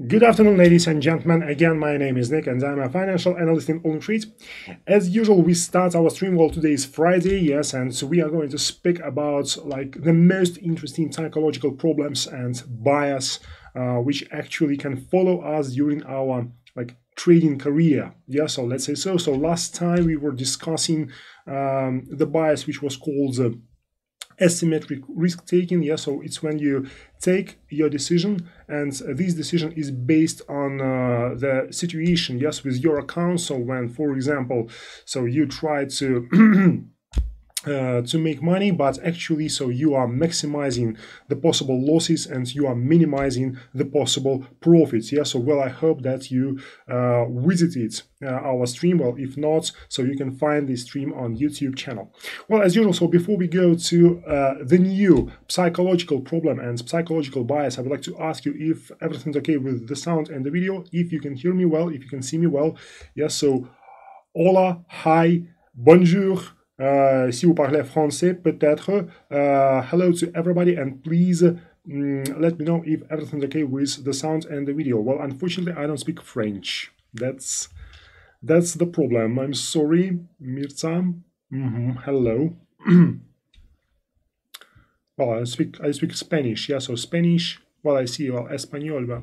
Good afternoon, ladies and gentlemen. Again, my name is Nick and I'm a financial analyst in OLYMP TRADE. As usual, we start our stream. Well, today is Friday, yes, and so we are going to speak about like the most interesting psychological problems and bias which actually can follow us during our trading career. Yeah, so let's say so. So last time we were discussing the bias which was called asymmetric risk taking. Yeah, so it's when you take your decision and this decision is based on the situation, yes, with your account. So when, for example, so you try to make money, but actually so you are maximizing the possible losses and you are minimizing the possible profits. Yeah, so well, I hope that you visited our stream. Well, if not, so you can find this stream on YouTube channel. Well, as usual, so before we go to the new psychological problem and psychological bias, I would like to ask you if everything's okay with the sound and the video, if you can hear me well, if you can see me well. Yeah, so hola, hi, bonjour. Si vous parlez français, peut-être. Hello to everybody, and please let me know if everything's okay with the sound and the video. Well, unfortunately, I don't speak French. That's the problem. I'm sorry, Mirza. Hello. Well, I speak Spanish. Yeah, so Spanish. Well, I see. Well, Español, but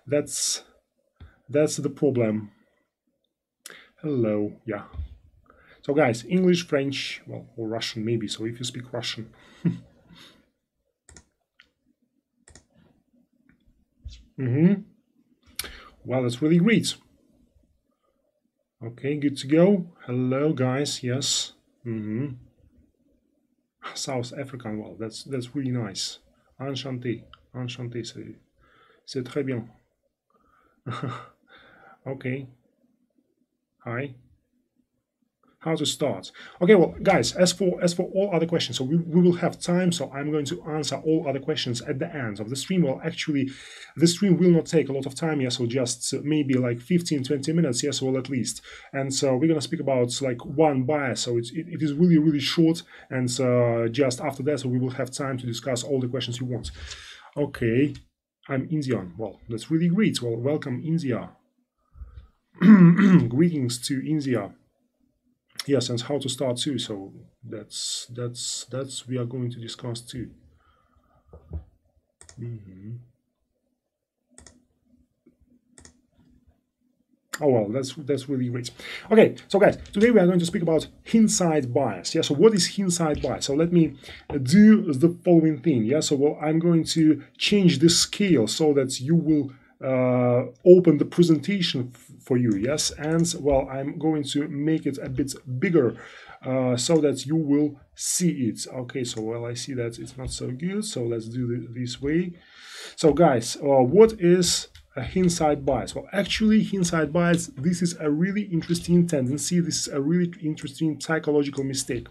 that's the problem. Hello. Yeah. So guys, English, French, well, or Russian maybe, so if you speak Russian. Well, that's really great. Okay, good to go. Hello guys, yes. South African, well, that's really nice. Enchanté, enchanté, c'est très bien. Okay. Hi. How to start. Okay, well, guys, as for all other questions, so we will have time, so I'm going to answer all other questions at the end of the stream. Well, actually, the stream will not take a lot of time, yes, so just maybe like 15-20 minutes, yes, well, at least. And so we're gonna speak about like one bias, so it is really short, and just after that, so we will have time to discuss all the questions you want. Okay, I'm Indian. Well, that's really great. Well, welcome, India. Greetings to India. Yes, and how to start too. So that's we are going to discuss too. Oh well, that's really great. Okay, so guys, today we are going to speak about hindsight bias. Yeah, so what is hindsight bias? So let me do the following thing. Yeah, so well, I'm going to change the scale so that you will open the presentation for you, yes, and well, I'm going to make it a bit bigger so that you will see it. Okay, so well, I see that it's not so good, so let's do it this way. So guys, what is a hindsight bias? Well, actually, hindsight bias, this is a really interesting tendency. This is a really interesting psychological mistake.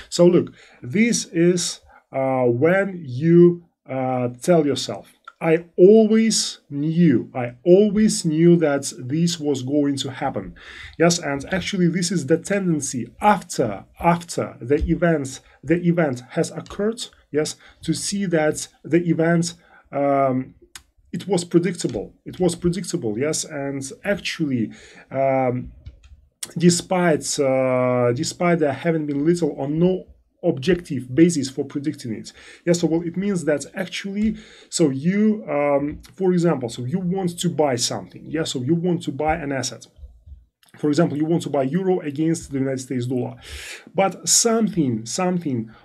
So look, this is when you tell yourself, I always knew that this was going to happen. Yes, and actually this is the tendency after the event has occurred, yes, to see that the event it was predictable, yes, and actually despite there having been little or no objective basis for predicting it. Yeah, so well, it means that actually, so you, for example, so you want to buy something. Yeah, so you want to buy an asset. For example, you want to buy euro against the United States dollar, but something,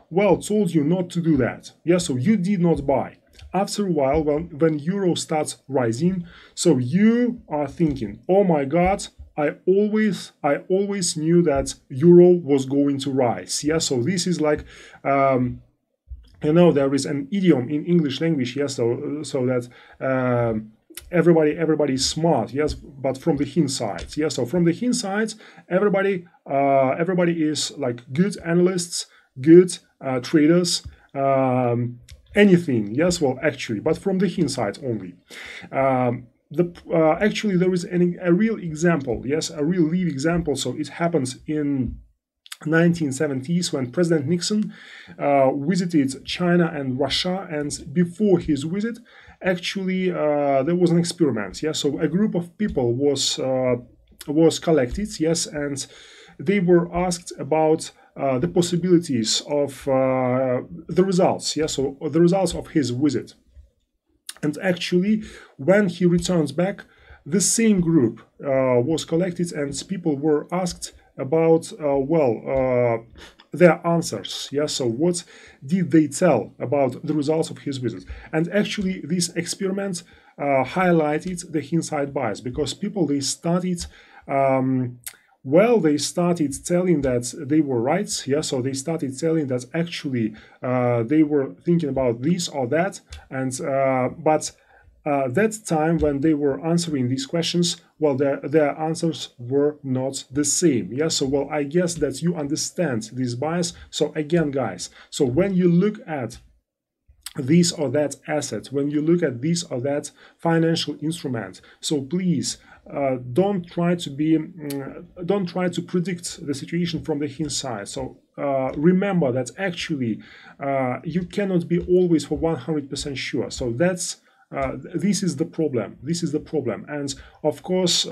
well, told you not to do that. Yeah, so you did not buy. After a while, when euro starts rising, so you are thinking, oh my God, I always knew that euro was going to rise. Yeah, so this is like you know, there is an idiom in English language, yes, so that everybody is smart, yes, but from the hindsight. Yeah, so from the hindsight, everybody is like good analysts, good traders, anything, yes, well, actually, but from the hindsight only. Actually, there is a real example, yes, a real live example. So it happens in 1970s when President Nixon visited China and Russia, and before his visit, actually there was an experiment. Yeah, so a group of people was collected. Yes, and they were asked about the possibilities of the results. Yeah, so the results of his visit, and actually when he returns back, the same group was collected, and people were asked about their answers. Yeah, so what did they tell about the results of his visit? And actually this experiment highlighted the hindsight bias, because people, they started they started telling that they were right. Yeah, so they started telling that actually they were thinking about this or that, and but that time when they were answering these questions, well, their answers were not the same. Yeah, so well, I guess that you understand this bias. So again, guys, so when you look at this or that asset, when you look at this or that financial instrument, so please don't try to predict the situation from the hindsight. So remember that actually you cannot be always for 100% sure. So that's this is the problem. This is the problem. And of course,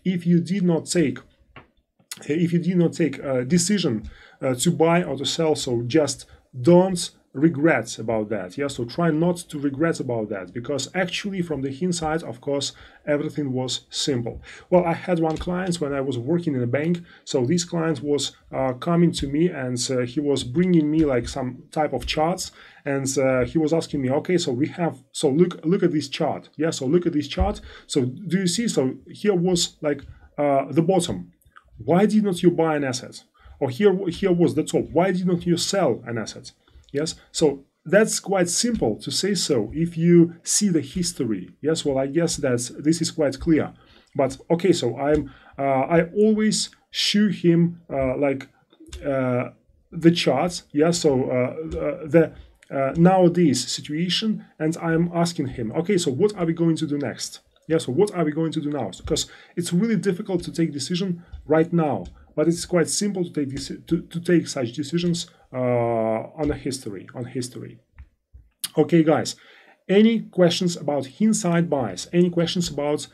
if you did not take a decision to buy or to sell, so just don't regret about that. Yeah, so try not to regret about that, because actually from the hindsight, of course, everything was simple. Well, I had one client when I was working in a bank. So this client was coming to me, and he was bringing me like some type of charts, and he was asking me, okay, so we have, so look at this chart. Yeah, so look at this chart. So do you see? So here was like the bottom. Why did not you buy an asset? Or here was the top. Why did not you sell an asset? Yes, so that's quite simple to say so if you see the history. Yes, well, I guess that this is quite clear. But okay, so I always show him the charts. Yeah, so the nowadays situation, and I'm asking him, okay, so what are we going to do next? Yeah, so what are we going to do now? Because it's really difficult to take decision right now, but it's quite simple to take to take such decisions on history. Okay, guys, any questions about hindsight bias? Any questions about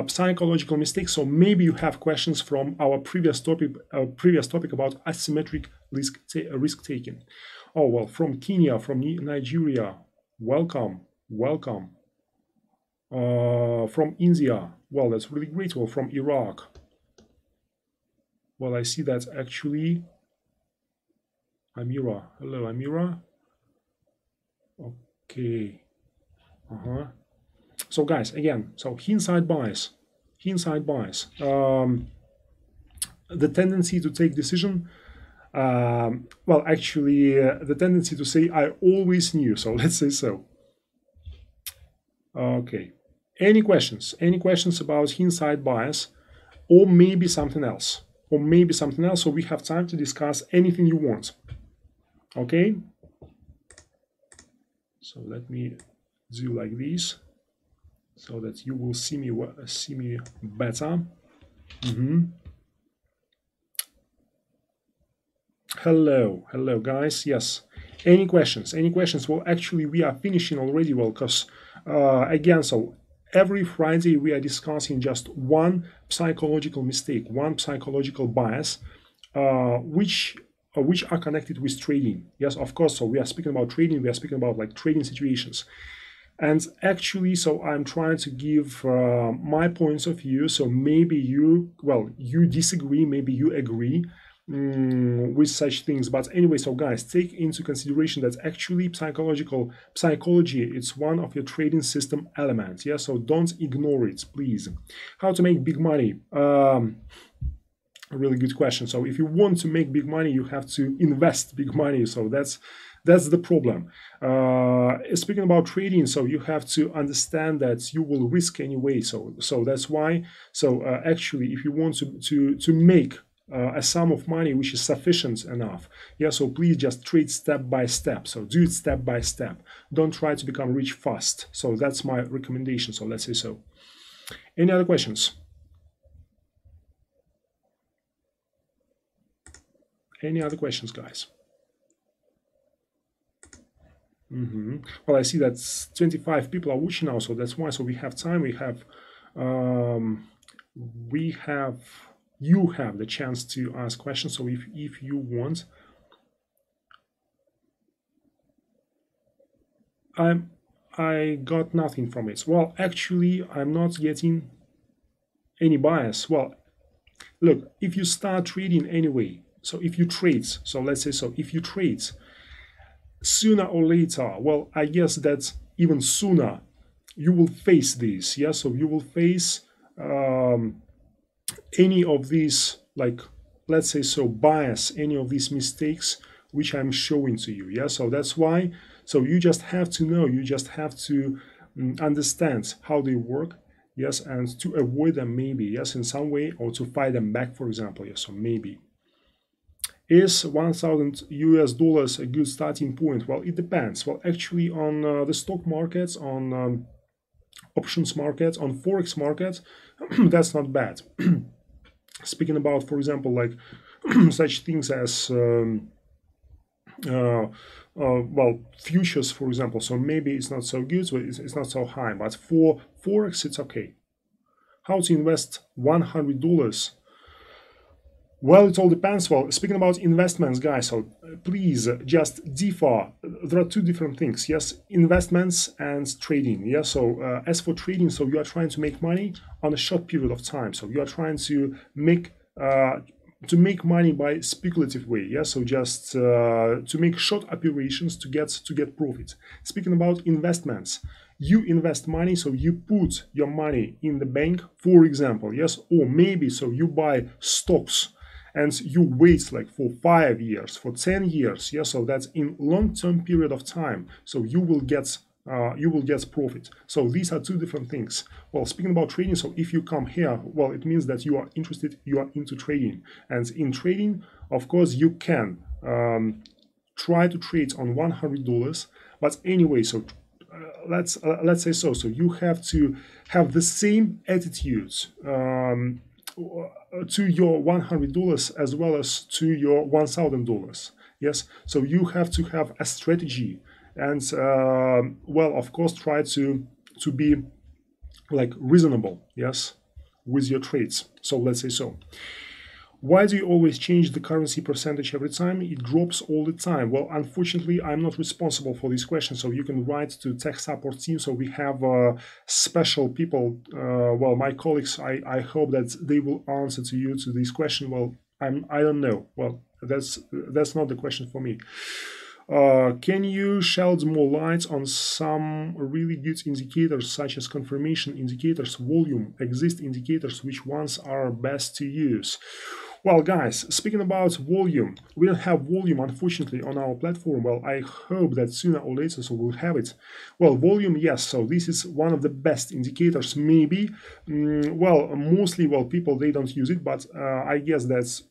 psychological mistakes? So maybe you have questions from our previous topic about asymmetric risk taking. Oh well, from Kenya, from Nigeria, welcome. From India, well, that's really great. Well, from Iraq, well, I see that actually Amira. Hello, Amira. Okay. So guys, again, so hindsight bias. The tendency to take decision. Well, actually, the tendency to say I always knew. So let's say so. Okay. Any questions? Any questions about hindsight bias, or maybe something else? So we have time to discuss anything you want. Okay. So let me do like this, so that you will see me better. Hello, guys. Yes. Any questions? Well, actually, we are finishing already. Well, because again, so every Friday we are discussing just one psychological mistake, one psychological bias, which are connected with trading. Yes, of course. So we are speaking about trading. We are speaking about like trading situations. And actually, so I'm trying to give my points of view. So maybe you disagree, maybe you agree with such things. But anyway, so guys, take into consideration that actually psychology, it's one of your trading system elements. Yeah, so don't ignore it, please. How to make big money? A really good question. So if you want to make big money, you have to invest big money. So that's the problem. Speaking about trading, so you have to understand that you will risk anyway. So that's why. So actually, if you want to make a sum of money which is sufficient enough, yeah, so please just trade step by step. So do it step by step. Don't try to become rich fast. So that's my recommendation. So let's say so. Any other questions? Any other questions, guys? Well, I see that 25 people are watching now, so that's why. So we have time. Um, you have the chance to ask questions. So if you want, I got nothing from it. Well, actually, I'm not getting any bias. Well, look, if you start trading anyway, so if you trade, so let's say so, if you trade sooner or later, well, I guess that even sooner you will face this. Yeah, so you will face any of these, like, let's say so, bias, any of these mistakes which I'm showing to you. Yeah, so that's why. So you just have to know, you just have to understand how they work. Yes, and to avoid them, maybe, yes, in some way, or to fight them back, for example. Yes, so maybe. Is 1,000 US dollars a good starting point? Well, it depends. Well, actually, on the stock markets, on options markets, on forex markets, that's not bad. Speaking about, for example, like such things as well, futures, for example. So maybe it's not so good, so it's not so high. But for forex, it's okay. How to invest $100? Well, it all depends. Well, speaking about investments, guys, so please just differ. There are two different things. Yes, investments and trading. Yeah, so as for trading, so you are trying to make money on a short period of time. So you are trying to make money by speculative way. Yeah, so just to make short operations to get profit. Speaking about investments, you invest money, so you put your money in the bank, for example. Yes, or maybe so you buy stocks and you wait like for 5 years, for 10 years. Yeah, so that's in long-term period of time. So you will get profit. So these are two different things. Well, speaking about trading, so if you come here, well, it means that you are interested, you are into trading. And in trading, of course, you can try to trade on $100. But anyway, so let's say so. So you have to have the same attitudes to your $100 as well as to your $1,000. Yes, so you have to have a strategy, and well, of course, try to be like reasonable. Yes, with your trades. So let's say so. Why do you always change the currency percentage every time? It drops all the time. Well, unfortunately, I'm not responsible for this question, so you can write to tech support team. So we have special people, well, my colleagues, I hope that they will answer to you to this question. Well, I don't know. Well, that's not the question for me. Can you shed more light on some really good indicators such as confirmation indicators, volume, exit indicators, which ones are best to use? Well, guys, speaking about volume, we don't have volume, unfortunately, on our platform. Well, I hope that sooner or later, so we'll have it. Well, volume, yes, so this is one of the best indicators, maybe. Well, mostly, well, people, they don't use it, but I guess that's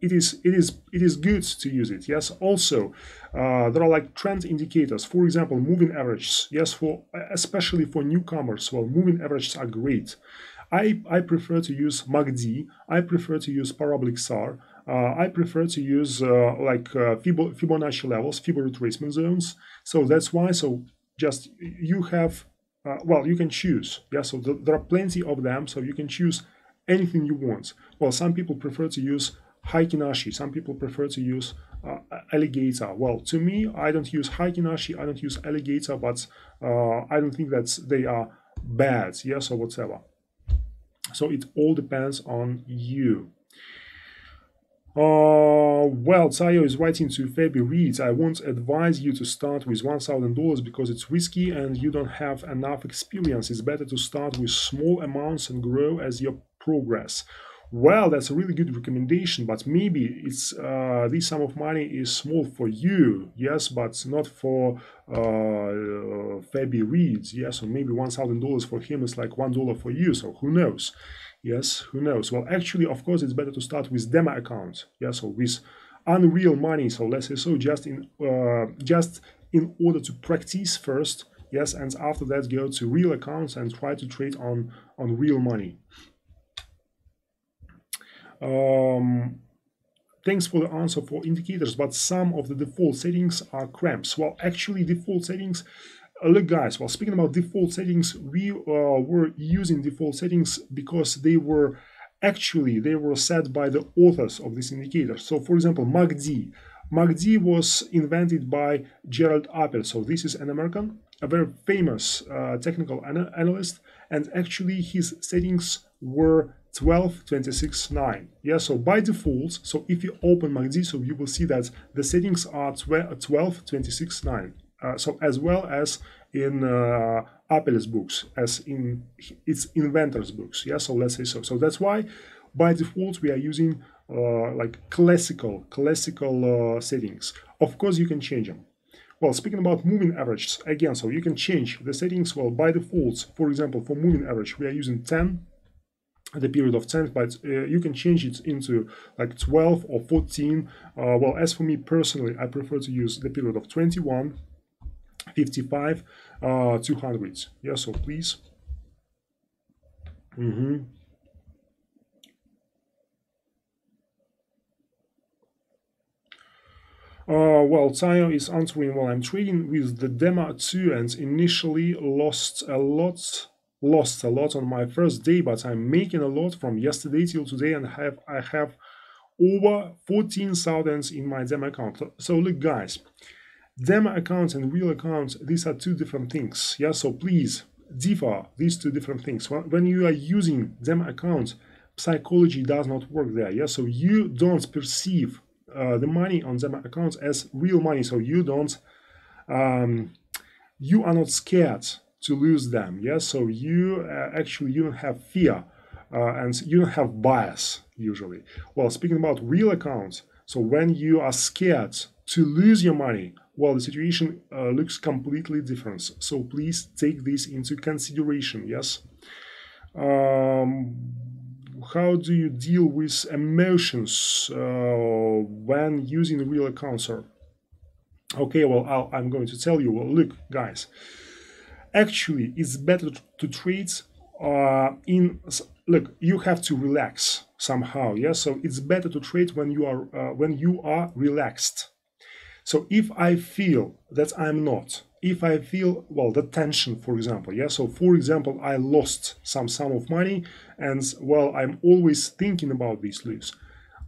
it is good to use it. Yes, also there are like trend indicators, for example, moving averages. Yes, for especially for newcomers, well, moving averages are great. I prefer to use MACD. I prefer to use parabolic SAR. I prefer to use Fibonacci levels, Fibonacci retracement zones. So that's why. So just you have, well, you can choose. Yeah, so there are plenty of them. So you can choose anything you want. Well, some people prefer to use Heikin-Ashi. Some people prefer to use alligator. Well, to me, I don't use Heikin-Ashi. I don't use alligator, but I don't think that they are bad. Yes, or whatever. So it all depends on you. Well, Tayo is writing to Fabi Reed. I won't advise you to start with $1,000 because it's risky and you don't have enough experience. It's better to start with small amounts and grow as you progress. Well, that's a really good recommendation, but maybe it's this sum of money is small for you, yes, but not for Fabi Reed, yes, or maybe $1,000 for him is like $1 for you, so who knows? Yes, who knows? Well, actually, of course, it's better to start with demo account, yes, or with unreal money. So let's say so, just in order to practice first, yes, and after that go to real accounts and try to trade on thanks for the answer for indicators, but some of the default settings are cramps. Well, actually, default settings, look guys, well, speaking about default settings, we were using default settings because they were set by the authors of this indicator. So for example, MACD was invented by Gerald Appel. So this is an American, a very famous technical analyst, and actually his settings were 12, 26, 9. Yeah, so by default, so if you open MACD, so you will see that the settings are 12, 26, 9. So as well as in Appel's books, as in its inventors' books. Yeah, so let's say so. So that's why by default we are using like classical settings. Of course, you can change them. Well, speaking about moving averages, again, so you can change the settings. Well, by default, for example, for moving average, we are using 10, the period of 10, but you can change it into like 12 or 14. Well, as for me personally, I prefer to use the period of 21, 55, 200. Yeah, so please. Well, Tayo is answering while I'm trading with the demo 2 and initially lost a lot on my first day, but I'm making a lot from yesterday till today, and I have over 14,000 in my demo account. So look guys, demo accounts and real accounts, these are two different things. Yeah, so please differ these two different things. When you are using demo accounts, psychology does not work there. Yeah, so you don't perceive the money on demo accounts as real money, so you don't you are not scared to lose them. Yeah, so you actually you don't have fear and you don't have bias usually. Well, speaking about real accounts, so when you are scared to lose your money, well, the situation looks completely different. So please take this into consideration. Yes. How do you deal with emotions when using real accounts, sir? Okay, well, I'm going to tell you. Well, look, guys, actually, it's better to trade look, you have to relax somehow. Yeah, so it's better to trade when you are relaxed. So if I feel that I'm not, if I feel, well, the tension, for example, yeah, so for example, I lost some sum of money and, well, I'm always thinking about this loss,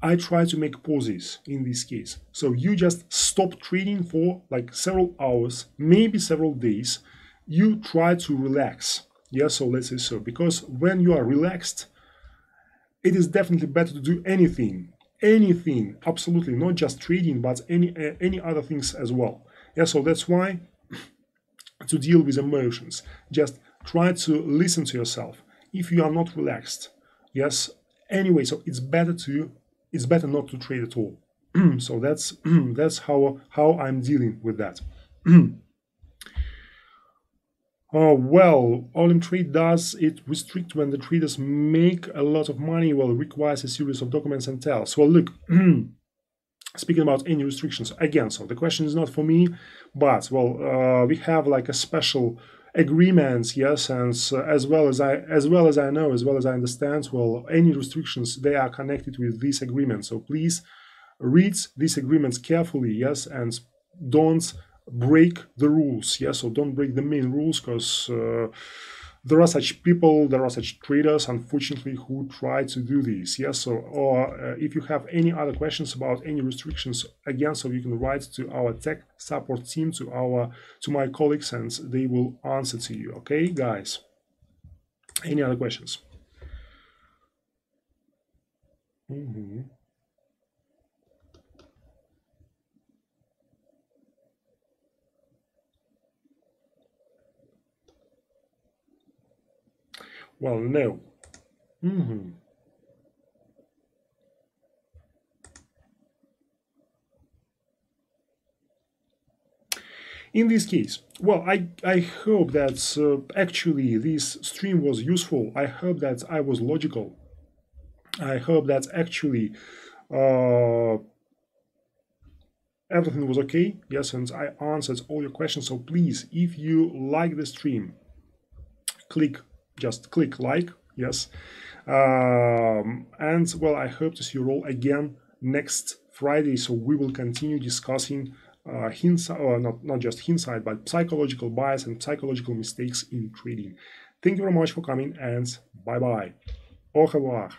I try to make pauses in this case. So you just stop trading for like several hours, maybe several days. You try to relax. Yeah, so let's say so, because when you are relaxed, it is definitely better to do anything, absolutely, not just trading, but any other things as well. Yeah, so that's why to deal with emotions, just try to listen to yourself. If you are not relaxed, yes, anyway, so it's better not to trade at all. So that's how I'm dealing with that. Well, OLYMP Trade does it restrict when the traders make a lot of money? Well, it requires a series of documents and tells. Well, look, speaking about any restrictions, again, so the question is not for me, but, well, we have like a special agreement, yes, and as well as I know, as well as I understand, well, any restrictions, they are connected with this agreement. So please read these agreements carefully, yes, and don't break the rules. Yeah, so don't break the main rules, because there are such people, there are such traders, unfortunately, who try to do this. Yeah, so or if you have any other questions about any restrictions, again, so you can write to our tech support team, to my colleagues, and they will answer to you. Okay, guys, any other questions? Well, no. In this case, well, I hope that actually this stream was useful. I hope that I was logical. I hope that actually everything was okay. Yes, and I answered all your questions. So please, if you like the stream, just click like. Yes. And, well, I hope to see you all again next Friday, so we will continue discussing hindsight, or not just hindsight, but psychological bias and psychological mistakes in trading. Thank you very much for coming, and bye bye. Au revoir.